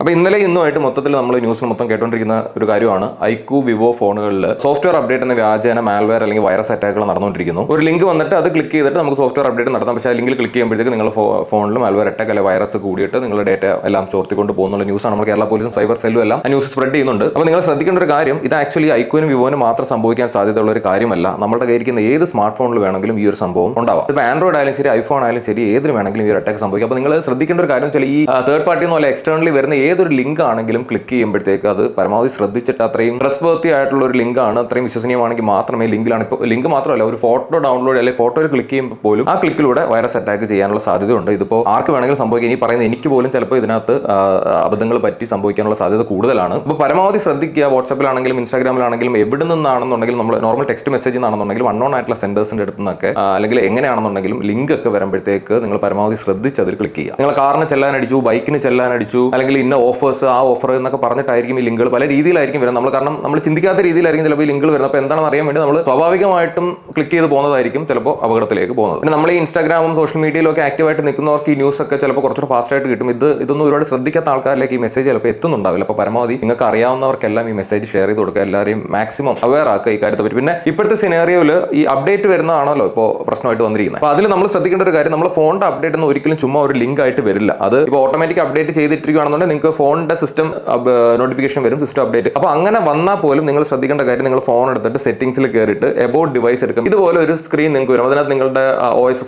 അപ്പോൾ ഇന്നലെ ഇന്നുമായിട്ട് മൊത്തത്തിൽ നമ്മൾ ന്യൂസിൽ മൊത്തം കേട്ടോണ്ടിരിക്കുന്ന ഒരു കാര്യമാണ് ഐക്യു വിവോ ഫോണുകളിൽ സോഫ്റ്റ്വെയർ അപ്ഡേറ്റ് എന്ന വ്യാജേന മാൽവെയർ അല്ലെങ്കിൽ വൈറസ് അറ്റാക്കുകൾ നടന്നുകൊണ്ടിരിക്കുന്നു. ഒരു ലിങ്ക് വന്നിട്ട് അത് ക്ലിക്ക് ചെയ്തിട്ട് നമുക്ക് സോഫ്റ്റ്വെയർ അപ്ഡേറ്റ് നടത്താം. പക്ഷേ ആ ലിങ്കിൽ ക്ലിക്ക് ചെയ്യുമ്പോഴത്തേക്ക് നിങ്ങൾ ഫോണിൽ മാൽവെയർ അറ്റാക്ക് അല്ലെങ്കിൽ വൈറസ് കൂടിയിട്ട് നിങ്ങളുടെ ഡേറ്റ എല്ലാം ചോർത്തിക്കൊണ്ട് പോകുന്നുള്ള ന്യൂസാണ് നമ്മൾ കേരള പോലീസും സൈബർ സെല്ലും എല്ലാം ആ ന്യൂസ് സ്പ്രെഡ് ചെയ്യുന്നുണ്ട്. അപ്പോൾ നിങ്ങൾ ശ്രദ്ധിക്കേണ്ട ഒരു കാര്യം, ഇത് ആക്ച്വലി ഐക്യുവിനും വിവോനും മാത്രം സംഭവിക്കാൻ സാധ്യതയുള്ള ഒരു കാര്യമല്ല. നമ്മുടെ കയ്യിരിക്കുന്ന ഏത് സ്മാർട്ട് ഫോണിൽ വേണമെങ്കിലും ഈ ഒരു സംഭവം ഉണ്ടാവാം. ഇപ്പോൾ ആൻഡ്രോയിഡ് ആയാലും ശരി, ഐഫോൺ ആയാലും ശരി, ഏതിന് വേണമെങ്കിലും ഈ ഒരു അറ്റാക്ക് സംഭവിക്കും. അപ്പോൾ നിങ്ങൾ ശ്രദ്ധിക്കേണ്ട ഒരു കാര്യം വെച്ചാൽ ഈ തേർഡ് പാർട്ടി എന്നല്ല എക്സ്റ്റേണലി വരുന്ന ഏതൊരു ലിങ്ക് ആണെങ്കിലും ക്ലിക്ക് ചെയ്യുമ്പോഴത്തേക്ക് അത് പരമാവധി ശ്രദ്ധിച്ചിട്ട് അത്രയും ട്രസ്റ്റ്വർത്തി ആയിട്ടുള്ള ഒരു ലിങ്ക് ആണ്, അത്രയും വിശ്വസനീയമാണെങ്കിൽ മാത്രമേ ലിങ്കിലാണ്. ഇപ്പോൾ ലിങ്ക് മാത്രമല്ല, ഒരു ഫോട്ടോ ഡൗൺലോഡ് അല്ലെങ്കിൽ ഫോട്ടോയിൽ ക്ലിക്ക് ചെയ്യുമ്പോൾ പോലും ആ ക്ലിക്കിലൂടെ വൈറസ് അറ്റാക്ക് ചെയ്യാനുള്ള സാധ്യതയുണ്ട്. ഇതിപ്പോൾ ആർക്ക് വേണമെങ്കിലും സംഭവിക്കും. ഇനി പറയുന്നത് എനിക്ക് പോലും ചിലപ്പോൾ ഇതിനകത്ത് അബദ്ധങ്ങൾ പറ്റി സംഭവിക്കാനുള്ള സാധ്യത കൂടുതലാണ്. അപ്പോൾ പരമാവധി ശ്രദ്ധിക്കുക. വാട്സാപ്പിലാണെങ്കിലും ഇൻസ്റ്റാഗ്രാമിലാണെങ്കിലും എവിടെ നിന്നാണെന്നുണ്ടെങ്കിലും നമ്മൾ നോർമൽ ടെക്സ്റ്റ് മെസ്സേജ് എന്നാണെന്നുണ്ടെങ്കിലും അൺനോൺ ആയിട്ടുള്ള സെൻഡേഴ്സിന്റെ അടുത്ത് നിന്നൊക്കെ അല്ലെങ്കിൽ എങ്ങനെയാണെന്നുണ്ടെങ്കിലും ലിങ്ക് ഒക്കെ വരുമ്പോഴത്തേക്ക് നിങ്ങൾ പരമാവധി ശ്രദ്ധിച്ച് അതിൽ ക്ലിക്ക് ചെയ്യുക. നിങ്ങൾ കാറിന് ചെല്ലാനടിച്ചു, ബൈക്കിന് ചെല്ലാനടിച്ചു, അല്ലെങ്കിൽ ഇന്ന ഓഫേഴ്സ് ആ ഓഫർ എന്നൊക്കെ പറഞ്ഞിട്ടായിരിക്കും ഈ ലിങ്കുകൾ പല രീതിയിലായിരിക്കും വരുന്നത്. നമ്മൾ ചിന്തിക്കാത്ത രീതിയിലായിരിക്കും ചിലപ്പോൾ ഈ ലിങ്കുകൾ വരുന്നത്. അപ്പോൾ എന്താണെന്ന് അറിയാൻ വേണ്ടി നമ്മൾ സ്വാഭാവികമായിട്ടും ക്ലിക്ക് ചെയ്ത് പോകുന്നതായിരിക്കും ചിലപ്പോൾ അപകടത്തിലേക്ക് പോകുന്നത്. പിന്നെ നമ്മൾ ഈ ഇൻസ്റ്റാഗ്രാമും സോഷ്യൽ മീഡിയയിലും ഒക്കെ ആക്റ്റീവായിട്ട് നിൽക്കുന്നവർക്ക് ഈ ന്യൂസ് ഒക്കെ ചിലപ്പോൾ കുറച്ചുകൂടെ ഫാസ്റ്റ് ആയിട്ട് കിട്ടും. ഇതൊന്നും ഒരുപാട് ശ്രദ്ധിക്കാത്ത ആൾക്കാരിലേക്ക് ഈ മെസ്സേജ് ചിലപ്പോൾ എത്തുന്നുണ്ടാവില്ല. അപ്പോൾ പരമാവധി നിങ്ങൾക്ക് അറിയാവുന്നവർക്കെല്ലാം ഈ മെസ്സേജ് ഷെയർ ചെയ്ത് കൊടുക്കുക. എല്ലാവരെയും മാക്സിമം അവെയർ ആക്കുക ഈ കാര്യത്തെ പറ്റി. പിന്നെ ഇപ്പോഴത്തെ സിനാരിയോയിൽ ഈ അപ്ഡേറ്റ് വരുന്നതാണല്ലോ ഇപ്പോൾ പ്രശ്നമായിട്ട് വന്നിരിക്കുന്നത്. അപ്പോൾ അതിൽ നമ്മൾ ശ്രദ്ധിക്കേണ്ട ഒരു കാര്യം, നമ്മൾ ഫോണിന്റെ അപ്ഡേറ്റ് ഒന്നും ഒരിക്കലും ചുമ്മാ ഒരു ലിങ്ക് ആയിട്ട് വരില്ല. അത് ഇപ്പോൾ ഓട്ടോമാറ്റിക് അപ്ഡേറ്റ് ചെയ്തിട്ടിരിക്കുകയാണെന്നുണ്ടെങ്കിൽ നിങ്ങൾക്ക് ഫോണിന്റെ സിസ്റ്റം നോട്ടിഫിക്കേഷൻ വരും, സിസ്റ്റം അപ്ഡേറ്റ്. അപ്പോൾ അങ്ങനെ വന്നാൽ പോലും നിങ്ങൾ ശ്രദ്ധിക്കേണ്ട കാര്യം, നിങ്ങൾ ഫോൺ എടുത്തിട്ട് സെറ്റിംഗ്സിൽ കയറിയിട്ട് എബൌട്ട് ഡിവൈസ് എടുക്കും. ഇതുപോലെ ഒരു സ്ക്രീൻ നിങ്ങൾക്ക് വരും. അതിനകത്ത് നിങ്ങളുടെ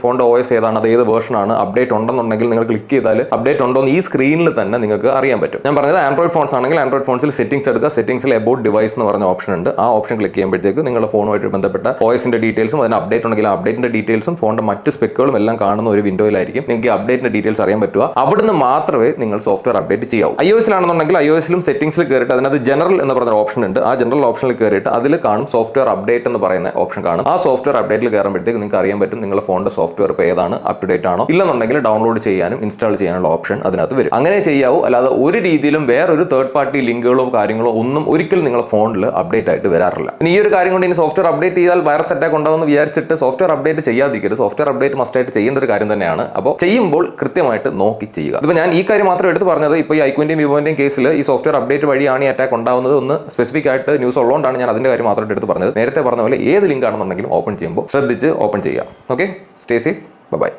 ഫോണിന്റെ OS ഏതാണ്, അത് ഏത് വേർഷനാണ്, അപ്ഡേറ്റ് ഉണ്ടെന്നുണ്ടെങ്കിൽ നിങ്ങൾ ക്ലിക്ക് ചെയ്താൽ അപ്ഡേറ്റ് ഉണ്ടോ എന്ന് ഈ സ്ക്രീനിൽ തന്നെ നിങ്ങൾക്ക് അറിയാൻ പറ്റും. ഞാൻ പറഞ്ഞത് ആൻഡ്രോയിഡ് ഫോൺസ് ആണെങ്കിൽ ആൻഡ്രോയിഡ് ഫോൺസിൽ സെറ്റിംഗ്സ് എടുക്കുക. സെറ്റിംഗ്സിൽ എബൌട്ട് ഡിവൈസ് എന്ന് പറഞ്ഞ ഓപ്ഷൻ ഉണ്ട്. ആ ഓപ്ഷൻ ക്ലിക്ക് ചെയ്യുമ്പോഴത്തേക്ക് നിങ്ങളുടെ ഫോണുമായിട്ട് ബന്ധപ്പെട്ട OSന്റെ ഡീറ്റെയിൽസും അതിന് അപ്ഡേറ്റ് ഉണ്ടെങ്കിൽ അപ്ഡേറ്റിന്റെ ഡീറ്റെയിൽസും ഫോണിന്റെ മറ്റ് സ്പെക്കുകളും എല്ലാം കാണുന്ന ഒരു വിൻഡോയിലായിരിക്കും നിങ്ങൾക്ക് ഈ അപ്ഡേറ്റിന്റെ ഡീറ്റെയിൽസ് അറിയാൻ പറ്റുക. അവിടുന്ന് മാത്രമേ നിങ്ങൾ സോഫ്റ്റ്വെയർ അപ്ഡേറ്റ് ചെയ്യാവൂ. iOSലാണെന്നുണ്ടെങ്കിൽ iOSലും സെറ്റിംഗ്സിൽ കയറിയിട്ട് അതിനകത്ത് ജനറൽ എന്ന് പറഞ്ഞ ഓപ്ഷൻ ഉണ്ട്. ആ ജനറൽ ഓപ്ഷനിൽ കയറിയിട്ട് അതിൽ കാണും സോഫ്റ്റ്വെയർ അപ്ഡേറ്റ് എന്ന് പറയുന്ന ഓപ്ഷൻ കാണും. ആ സോഫ്റ്റ്വെയർ അപ്ഡേറ്റിൽ കയറുമ്പോഴത്തേക്ക് നിങ്ങൾക്ക് അറിയാൻ പറ്റും നിങ്ങളുടെ ഫോണിന്റെ സോഫ്റ്റ്വെയർ ഇപ്പോൾ ഏതാണ്, അപ് ടു ഡേറ്റ് ആണോ, ഇല്ലെന്നുണ്ടെങ്കിൽ ഡൗൺലോഡ് ചെയ്യാനും ഇൻസ്റ്റാൾ ചെയ്യാനുള്ള ഓപ്ഷൻ അതിനകത്ത് വരും. അങ്ങനെ ചെയ്യാവൂ. അല്ലാതെ ഒരു രീതിയിലും വേറൊരു തേർഡ് പാർട്ടി ലിങ്കുകളോ കാര്യങ്ങളോ ഒന്നും ഒരിക്കലും നിങ്ങളുടെ ഫോണിൽ അപ്ഡേറ്റ് ആയിട്ട് വരാറില്ല. ഈ ഒരു കാര്യം കൊണ്ട് ഇനി സോഫ്റ്റ്വെയർ അപ്ഡേറ്റ് ചെയ്താൽ വൈറസ് അറ്റാക്ക് ഉണ്ടാവുമെന്ന് വിചാരിച്ചിട്ട് സോഫ്റ്റ്വെയർ അപ്ഡേറ്റ് ചെയ്യാതിരിക്കരുത്. സോഫ്റ്റ്വെയർ അപ്ഡേറ്റ് മസ്റ്റായിട്ട് ചെയ്യേണ്ട ഒരു കാര്യം തന്നെയാണ്. അപ്പോൾ ചെയ്യുമ്പോൾ കൃത്യമായിട്ട് നോക്കി ചെയ്യുക. ഇപ്പോൾ ഞാൻ ഈ കാര്യം മാത്രം എടുത്ത് പറഞ്ഞത്, ഇപ്പോൾ ഈ ഐക്യുവിന്റെയും വിവോന്റെയും കേസിൽ ഈ സോഫ്റ്റ്വെയർ അപ്ഡേറ്റ് വഴിയാണ് ഈ അറ്റാക്ക് ഉണ്ടാവുന്നത് ഒന്ന് സ്പെസിഫിക് ആയിട്ട് ന്യൂസ് ഉള്ളതുകൊണ്ടാണ് ഞാൻ അതിന്റെ കാര്യം മാത്രമായിട്ട് എടുത്ത് പറഞ്ഞത്. നേരത്തെ പറഞ്ഞ പോലെ ഏത് ലിങ്ക് ആണെന്നുണ്ടെങ്കിലും ഓപ്പൺ ചെയ്യുമ്പോൾ ശ്രദ്ധിച്ച് ഓപ്പൺ ചെയ്യുക. Okay, stay safe, by.